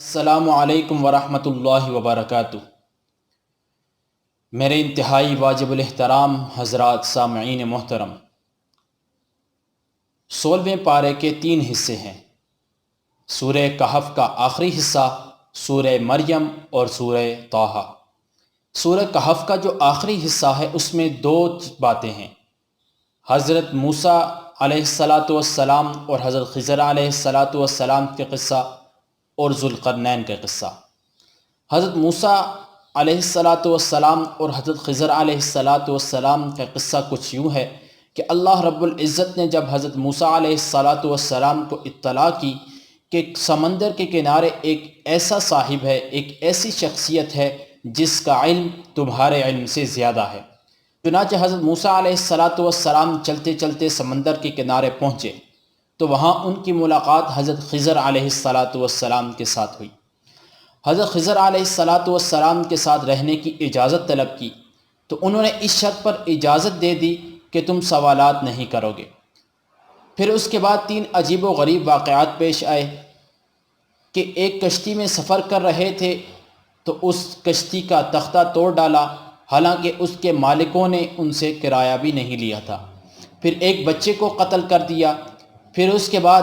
السلام علیکم ورحمۃ اللہ وبرکاتہ۔ میرے انتہائی واجب الاحترام حضرات سامعین محترم، 16ویں پارے کے 3 حصے ہیں۔ سورہ کہف کا آخری حصہ، سورہ مریم اور سورہ طٰہٰ۔ سورہ کہف کا جو آخری حصہ ہے اس میں 2 باتیں ہیں، حضرت موسیٰ علیہ السلام اور حضرت خضر علیہ السلام کے قصہ اور ذوالقرنین کا قصہ۔ حضرت موسیٰ علیہ السلام اور حضرت خضر علیہ السلام کا قصہ کچھ یوں ہے کہ اللہ رب العزت نے جب حضرت موسیٰ علیہ السلام کو اطلاع کی کہ سمندر کے کنارے ایک ایسا صاحب ہے، ایک ایسی شخصیت ہے جس کا علم تمہارے علم سے زیادہ ہے، چنانچہ حضرت موسیٰ علیہ السلام چلتے چلتے سمندر کے کنارے پہنچے تو وہاں ان کی ملاقات حضرت خضر علیہ السلام کے ساتھ ہوئی۔ حضرت خضر علیہ السلام کے ساتھ رہنے کی اجازت طلب کی تو انہوں نے اس شرط پر اجازت دے دی کہ تم سوالات نہیں کرو گے۔ پھر اس کے بعد 3 عجیب و غریب واقعات پیش آئے کہ ایک کشتی میں سفر کر رہے تھے تو اس کشتی کا تختہ توڑ ڈالا، حالانکہ اس کے مالکوں نے ان سے کرایہ بھی نہیں لیا تھا۔ پھر ایک بچے کو قتل کر دیا۔ پھر اس کے بعد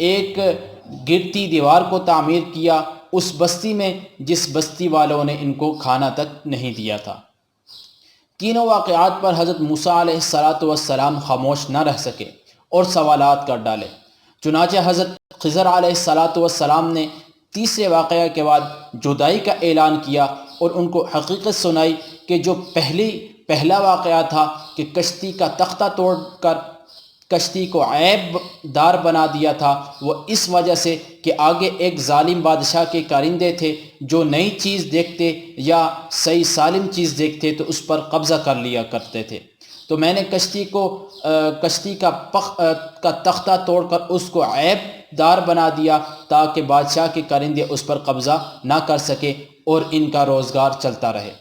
ایک گرتی دیوار کو تعمیر کیا اس بستی میں جس بستی والوں نے ان کو کھانا تک نہیں دیا تھا۔ تینوں واقعات پر حضرت موسیٰ علیہ السلام خاموش نہ رہ سکے اور سوالات کر ڈالے، چنانچہ حضرت خضر علیہ السلام نے تیسرے واقعہ کے بعد جدائی کا اعلان کیا اور ان کو حقیقت سنائی کہ جو پہلا واقعہ تھا کہ کشتی کا تختہ توڑ کر کشتی کو عیب دار بنا دیا تھا، وہ اس وجہ سے کہ آگے ایک ظالم بادشاہ کے کارندے تھے جو نئی چیز دیکھتے یا صحیح سالم چیز دیکھتے تو اس پر قبضہ کر لیا کرتے تھے، تو میں نے کشتی کا تختہ توڑ کر اس کو عیب دار بنا دیا تاکہ بادشاہ کے کارندے اس پر قبضہ نہ کر سکے اور ان کا روزگار چلتا رہے۔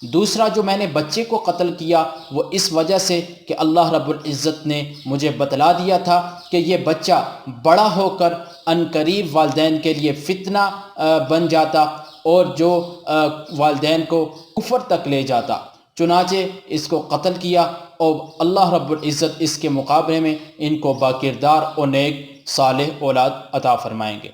دوسرا جو میں نے بچے کو قتل کیا وہ اس وجہ سے کہ اللہ رب العزت نے مجھے بتلا دیا تھا کہ یہ بچہ بڑا ہو کر عنقریب والدین کے لیے فتنہ بن جاتا اور جو والدین کو کفر تک لے جاتا، چنانچہ اس کو قتل کیا اور اللہ رب العزت اس کے مقابلے میں ان کو باکردار اور نیک صالح اولاد عطا فرمائیں گے۔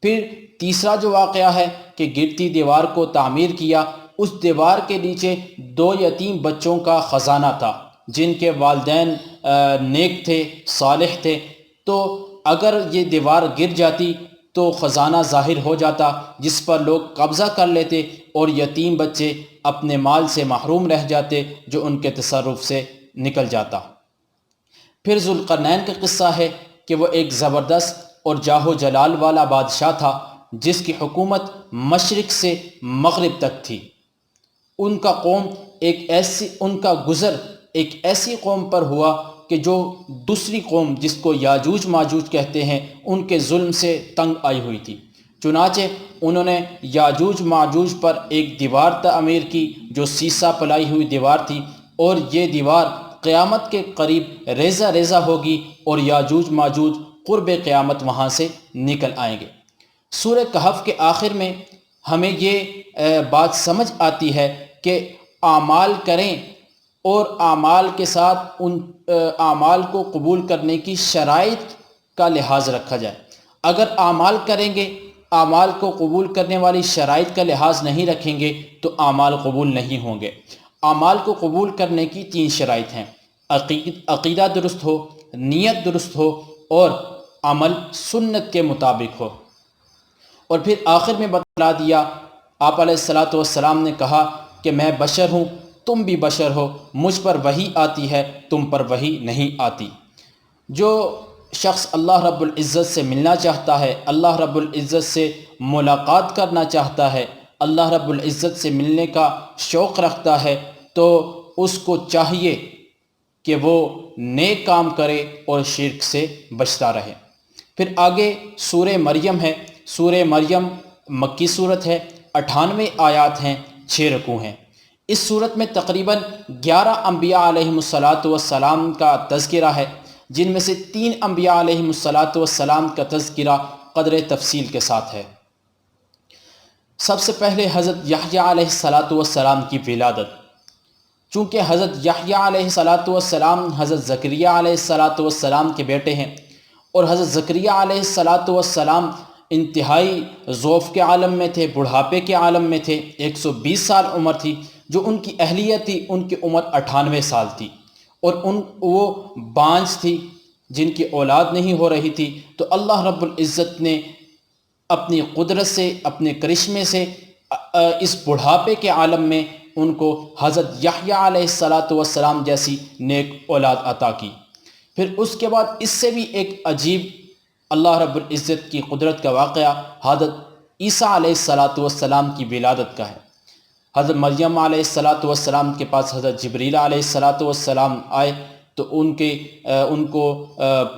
پھر تیسرا جو واقعہ ہے کہ گرتی دیوار کو تعمیر کیا، اس دیوار کے نیچے 2 یتیم بچوں کا خزانہ تھا جن کے والدین نیک تھے، صالح تھے، تو اگر یہ دیوار گر جاتی تو خزانہ ظاہر ہو جاتا جس پر لوگ قبضہ کر لیتے اور یتیم بچے اپنے مال سے محروم رہ جاتے جو ان کے تصرف سے نکل جاتا۔ پھر ذوالقرنین کا قصہ ہے کہ وہ ایک زبردست اور جاہ و جلال والا بادشاہ تھا جس کی حکومت مشرق سے مغرب تک تھی۔ ان کا گزر ایک ایسی قوم پر ہوا کہ جو دوسری قوم جس کو یاجوج ماجوج کہتے ہیں ان کے ظلم سے تنگ آئی ہوئی تھی، چنانچہ انہوں نے یاجوج ماجوج پر ایک دیوار تعمیر کی جو سیسہ پلائی ہوئی دیوار تھی، اور یہ دیوار قیامت کے قریب ریزہ ریزہ ہوگی اور یاجوج ماجوج قرب قیامت وہاں سے نکل آئیں گے۔ سورہ کہف کے آخر میں ہمیں یہ بات سمجھ آتی ہے کہ اعمال کریں اور اعمال کے ساتھ ان اعمال کو قبول کرنے کی شرائط کا لحاظ رکھا جائے۔ اگر اعمال کریں گے، اعمال کو قبول کرنے والی شرائط کا لحاظ نہیں رکھیں گے تو اعمال قبول نہیں ہوں گے۔ اعمال کو قبول کرنے کی 3 شرائط ہیں، عقیدہ درست ہو، نیت درست ہو اور عمل سنت کے مطابق ہو۔ اور پھر آخر میں بتلا دیا، آپ علیہ السلام نے کہا کہ میں بشر ہوں، تم بھی بشر ہو، مجھ پر وحی آتی ہے، تم پر وحی نہیں آتی۔ جو شخص اللہ رب العزت سے ملنا چاہتا ہے، اللہ رب العزت سے ملاقات کرنا چاہتا ہے، اللہ رب العزت سے ملنے کا شوق رکھتا ہے، تو اس کو چاہیے کہ وہ نیک کام کرے اور شرک سے بچتا رہے۔ پھر آگے سورہ مریم ہے۔ سورہ مریم مکی صورت ہے، 98 آیات ہیں، 6 رکوع ہیں۔ اس صورت میں تقریباً 11 انبیاء علیہم السلام کا تذکرہ ہے، جن میں سے 3 انبیاء علیہم السلام کا تذکرہ قدر تفصیل کے ساتھ ہے۔ سب سے پہلے حضرت یحییٰ علیہ السلام کی ولادت۔ چونکہ حضرت یحییٰ علیہ السلام حضرت زکریا علیہ السلام کے بیٹے ہیں، اور حضرت زکریا علیہ السلام انتہائی ضعف کے عالم میں تھے، بڑھاپے کے عالم میں تھے، 120 سال عمر تھی۔ جو ان کی اہلیہ تھی ان کی عمر 98 سال تھی، اور وہ بانجھ تھی جن کی اولاد نہیں ہو رہی تھی۔ تو اللہ رب العزت نے اپنی قدرت سے، اپنے کرشمے سے اس بڑھاپے کے عالم میں ان کو حضرت یحییٰ علیہ السلام جیسی نیک اولاد عطا کی۔ پھر اس کے بعد اس سے بھی ایک عجیب اللہ رب العزت کی قدرت کا واقعہ حضرت عیسیٰ علیہ السلام کی ولادت کا ہے۔ حضرت مریم علیہ السلام کے پاس حضرت جبریل علیہ السلام آئے تو ان کو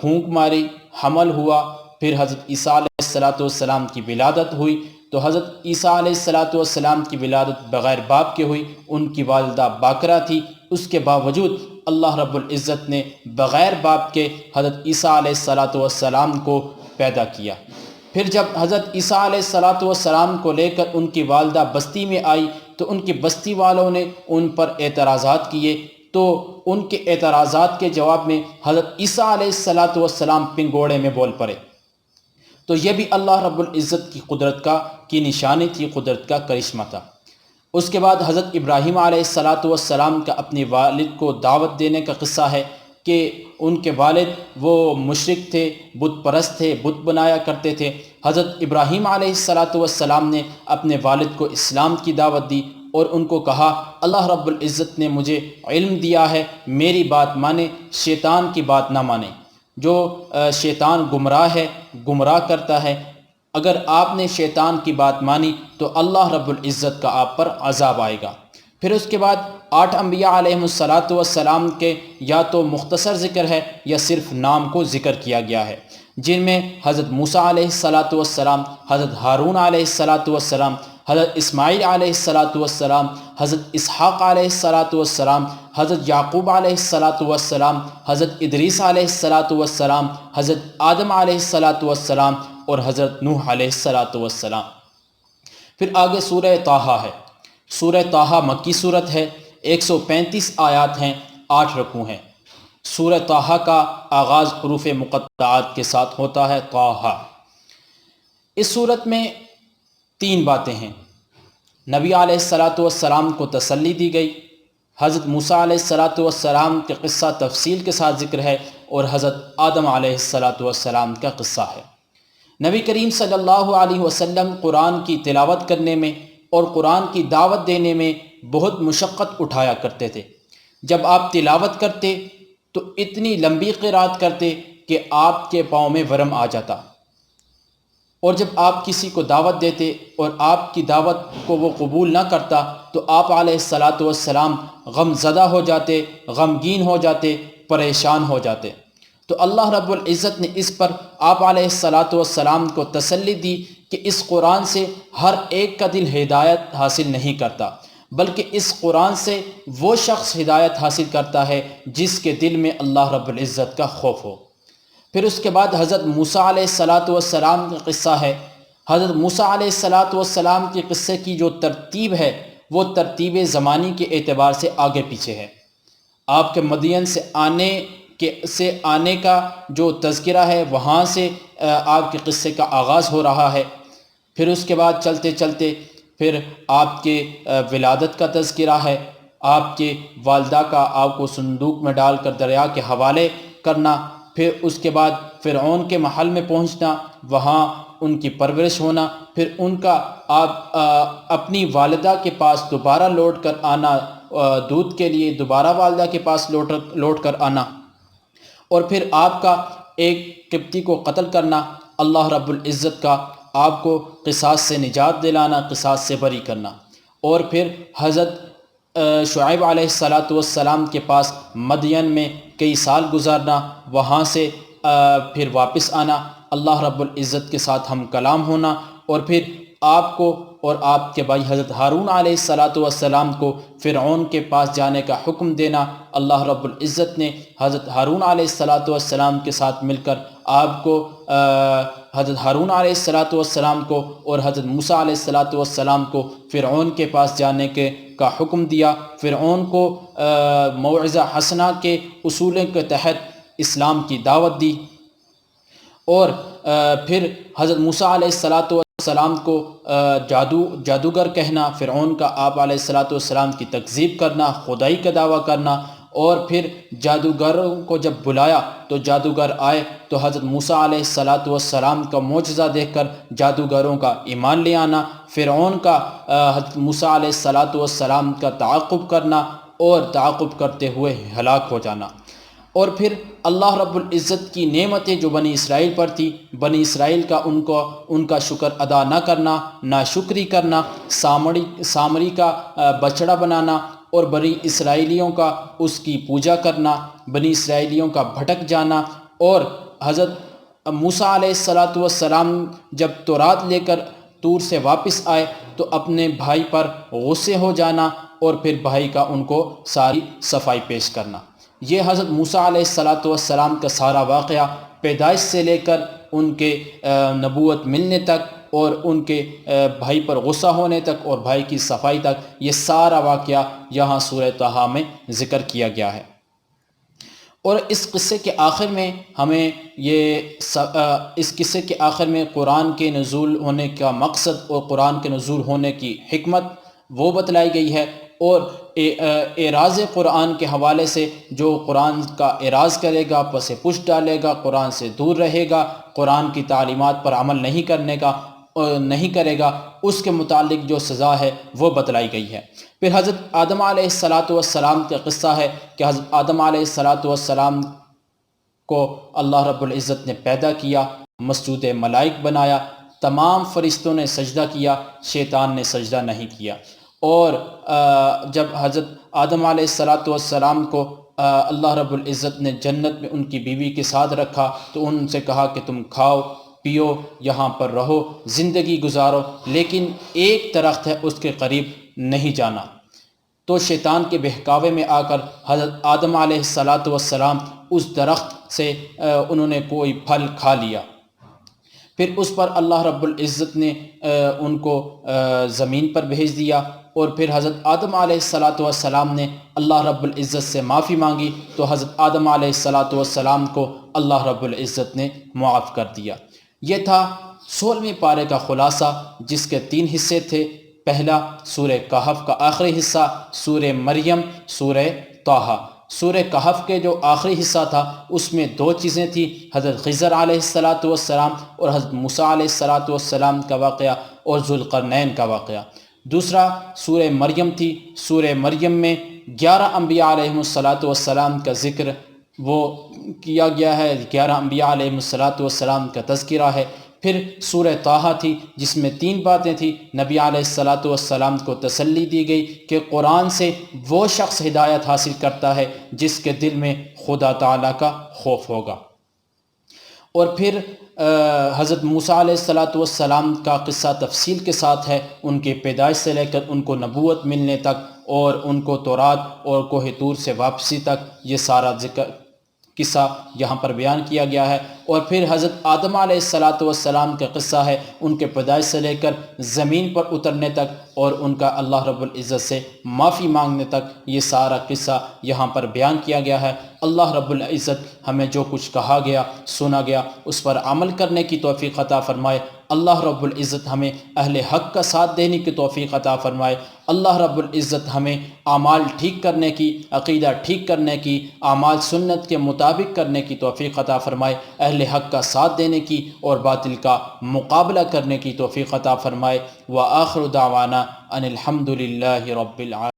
پھونک ماری، حمل ہوا۔ پھر حضرت عیسیٰ علیہ السلام کی ولادت ہوئی۔ تو حضرت عیسیٰ علیہ السلام کی ولادت بغیر باپ کے ہوئی۔ ان کی والدہ باکرہ تھی، اس کے باوجود اللہ رب العزت نے بغیر باپ کے حضرت عیسیٰ علیہ السلام کو پیدا کیا۔ پھر جب حضرت عیسیٰ علیہ السلام کو لے کر ان کی والدہ بستی میں آئی تو ان کی بستی والوں نے ان پر اعتراضات کیے، تو ان کے اعتراضات کے جواب میں حضرت عیسیٰ علیہ السلام پنگوڑے میں بول پڑے۔ تو یہ بھی اللہ رب العزت کی قدرت کی نشانی تھی، قدرت کا کرشمہ تھا۔ اس کے بعد حضرت ابراہیم علیہ السلام کا اپنے والد کو دعوت دینے کا قصہ ہے کہ ان کے والد وہ مشرک تھے، بت پرست تھے، بت بنایا کرتے تھے۔ حضرت ابراہیم علیہ السلام نے اپنے والد کو اسلام کی دعوت دی اور ان کو کہا اللہ رب العزت نے مجھے علم دیا ہے، میری بات مانے، شیطان کی بات نہ مانے۔ جو شیطان گمراہ ہے، گمراہ کرتا ہے، اگر آپ نے شیطان کی بات مانی تو اللہ رب العزت کا آپ پر عذاب آئے گا۔ پھر اس کے بعد 8 انبیاء علیہ السلام کے یا تو مختصر ذکر ہے یا صرف نام کو ذکر کیا گیا ہے، جن میں حضرت موسیٰ علیہ السلام، حضرت ہارون علیہ السلام، حضرت اسماعیل علیہ السلام، حضرت اسحاق علیہ السلام، حضرت یعقوب علیہ السلام، حضرت ادریس علیہ السلام، حضرت آدم علیہ السلام اور حضرت نوح علیہ السلام۔ پھر آگے سورہ طٰہٰ ہے۔ سورہ طٰہٰ مکی صورت ہے، 135 آیات ہیں، 8 رکوع ہیں۔ سورہ طٰہٰ کا آغاز حروف مقطعات کے ساتھ ہوتا ہے، طٰہٰ۔ اس صورت میں 3 باتیں ہیں۔ نبی علیہ السلام کو تسلی دی گئی، حضرت موسیٰ علیہ السلام کے قصہ تفصیل کے ساتھ ذکر ہے، اور حضرت آدم علیہ السلام کا قصہ ہے۔ نبی کریم صلی اللہ علیہ وسلم قرآن کی تلاوت کرنے میں اور قرآن کی دعوت دینے میں بہت مشقت اٹھایا کرتے تھے۔ جب آپ تلاوت کرتے تو اتنی لمبی قرات کرتے کہ آپ کے پاؤں میں ورم آ جاتا، اور جب آپ کسی کو دعوت دیتے اور آپ کی دعوت کو وہ قبول نہ کرتا تو آپ علیہ السلام غم زدہ ہو جاتے، غمگین ہو جاتے، پریشان ہو جاتے۔ تو اللہ رب العزت نے اس پر آپ علیہ السلام کو تسلی دی کہ اس قرآن سے ہر ایک کا دل ہدایت حاصل نہیں کرتا، بلکہ اس قرآن سے وہ شخص ہدایت حاصل کرتا ہے جس کے دل میں اللہ رب العزت کا خوف ہو۔ پھر اس کے بعد حضرت موسیٰ علیہ السلام کا قصہ ہے۔ حضرت موسیٰ علیہ السلام کے قصے کی جو ترتیب ہے وہ ترتیب زمانی کے اعتبار سے آگے پیچھے ہے۔ آپ کے مدین سے آنے کا جو تذکرہ ہے وہاں سے آپ کے قصے کا آغاز ہو رہا ہے۔ پھر اس کے بعد چلتے چلتے پھر آپ کے ولادت کا تذکرہ ہے، آپ کے والدہ کا آپ کو صندوق میں ڈال کر دریا کے حوالے کرنا، پھر اس کے بعد فرعون کے محل میں پہنچنا، وہاں ان کی پرورش ہونا، پھر ان کا آپ اپنی والدہ کے پاس دوبارہ لوٹ کر آنا، دودھ کے لیے دوبارہ والدہ کے پاس لوٹ کر آنا، اور پھر آپ کا ایک قبطی کو قتل کرنا، اللہ رب العزت کا آپ کو قصاص سے نجات دلانا، قصاص سے بری کرنا، اور پھر حضرت شعیب علیہ السلام کے پاس مدین میں کئی سال گزارنا، وہاں سے پھر واپس آنا، اللہ رب العزت کے ساتھ ہم کلام ہونا، اور پھر آپ کو اور آپ کے بھائی حضرت ہارون علیہ السلام کو فرعون کے پاس جانے کا حکم دینا۔ اللہ رب العزت نے حضرت ہارون علیہ السلام کے ساتھ مل کر آپ کو حضرت ہارون علیہ السلام کو اور حضرت موسیٰ علیہ السلام کو فرعون کے پاس جانے کا حکم دیا، فرعون کو موعظہ حسنہ کے اصولوں کے تحت اسلام کی دعوت دی، اور پھر حضرت موسیٰ علیہ السلام کو جادوگر کہنا، فرعون کا آپ علیہ السلام کی تکذیب کرنا، خدائی کا دعویٰ کرنا، اور پھر جادوگروں کو جب بلایا تو جادوگر آئے تو حضرت موسیٰ علیہ السلام کا معجزہ دیکھ کر جادوگروں کا ایمان لے آنا، فرعون کا حضرت موسیٰ علیہ السلام کا تعاقب کرنا اور تعاقب کرتے ہوئے ہلاک ہو جانا، اور پھر اللہ رب العزت کی نعمتیں جو بنی اسرائیل پر تھی، بنی اسرائیل کا ان کا شکر ادا نہ کرنا، ناشکری کرنا، سامری کا بچڑا بنانا، اور بنی اسرائیلیوں کا اس کی پوجا کرنا، بنی اسرائیلیوں کا بھٹک جانا، اور حضرت موسیٰ علیہ السلام جب تورات لے کر طور سے واپس آئے تو اپنے بھائی پر غصے ہو جانا، اور پھر بھائی کا ان کو ساری صفائی پیش کرنا۔ یہ حضرت موسیٰ علیہ السلام کا سارا واقعہ پیدائش سے لے کر ان کے نبوت ملنے تک، اور ان کے بھائی پر غصہ ہونے تک، اور بھائی کی صفائی تک، یہ سارا واقعہ یہاں سورہ طٰہٰ میں ذکر کیا گیا ہے۔ اور اس قصے کے آخر میں ہمیں اس قصے کے آخر میں قرآن کے نزول ہونے کا مقصد اور قرآن کے نزول ہونے کی حکمت وہ بتلائی گئی ہے، اور اعراض قرآن کے حوالے سے جو قرآن کا اعراض کرے گا، پس پشت ڈالے گا، قرآن سے دور رہے گا، قرآن کی تعلیمات پر عمل نہیں کرے گا، اس کے متعلق جو سزا ہے وہ بتلائی گئی ہے۔ پھر حضرت آدم علیہ السلام کا قصہ ہے کہ حضرت آدم علیہ السلام کو اللہ رب العزت نے پیدا کیا، مسجود ملائک بنایا، تمام فرشتوں نے سجدہ کیا، شیطان نے سجدہ نہیں کیا، اور جب حضرت آدم علیہ السلام کو اللہ رب العزت نے جنت میں ان کی بیوی کے ساتھ رکھا تو ان سے کہا کہ تم کھاؤ پیو، یہاں پر رہو، زندگی گزارو، لیکن ایک درخت ہے اس کے قریب نہیں جانا۔ تو شیطان کے بہکاوے میں آ کر حضرت آدم علیہ السلام اس درخت سے انہوں نے کوئی پھل کھا لیا، پھر اس پر اللہ رب العزت نے ان کو زمین پر بھیج دیا، اور پھر حضرت آدم علیہ السلام نے اللہ رب العزت سے معافی مانگی تو حضرت آدم علیہ السلام کو اللہ رب العزت نے معاف کر دیا۔ یہ تھا 16ویں پارے کا خلاصہ، جس کے 3 حصے تھے۔ پہلا سورہ کہف کا آخری حصہ، سورہ مریم، سورہ طٰہٰ۔ سورہ کہف کے جو آخری حصہ تھا اس میں 2 چیزیں تھیں، حضرت خضر علیہ السلام اور حضرت موسیٰ علیہ السلام کا واقعہ اور ذوالقرنین کا واقعہ۔ دوسرا سورہ مریم تھی، سورہ مریم میں 11 انبیاء علیہ السلام کا ذکر وہ کیا گیا ہے، 11 انبیاء علیہ السلام کا تذکرہ ہے۔ پھر سورہ طٰہٰ تھی جس میں 3 باتیں تھیں، نبی علیہ السلام کو تسلی دی گئی کہ قرآن سے وہ شخص ہدایت حاصل کرتا ہے جس کے دل میں خدا تعالیٰ کا خوف ہوگا، اور پھر حضرت موسیٰ علیہ السلام کا قصہ تفصیل کے ساتھ ہے، ان کے پیدائش سے لے کر ان کو نبوت ملنے تک، اور ان کو تورات اور کوہ طور سے واپسی تک، یہ سارا قصہ یہاں پر بیان کیا گیا ہے۔ اور پھر حضرت آدم علیہ السلام کا قصہ ہے، ان کے پیدائش سے لے کر زمین پر اترنے تک اور ان کا اللہ رب العزت سے معافی مانگنے تک، یہ سارا قصہ یہاں پر بیان کیا گیا ہے۔ اللہ رب العزت ہمیں جو کچھ کہا گیا، سنا گیا، اس پر عمل کرنے کی توفیق عطا فرمائے۔ اللہ رب العزت ہمیں اہل حق کا ساتھ دینے کی توفیق عطا فرمائے۔ اللہ رب العزت ہمیں اعمال ٹھیک کرنے کی، عقیدہ ٹھیک کرنے کی، اعمال سنت کے مطابق کرنے کی توفیق عطا فرمائے، اہل حق کا ساتھ دینے کی اور باطل کا مقابلہ کرنے کی توفیق عطا فرمائے۔ وآخر دعوانا ان الحمد للہ رب العالمین۔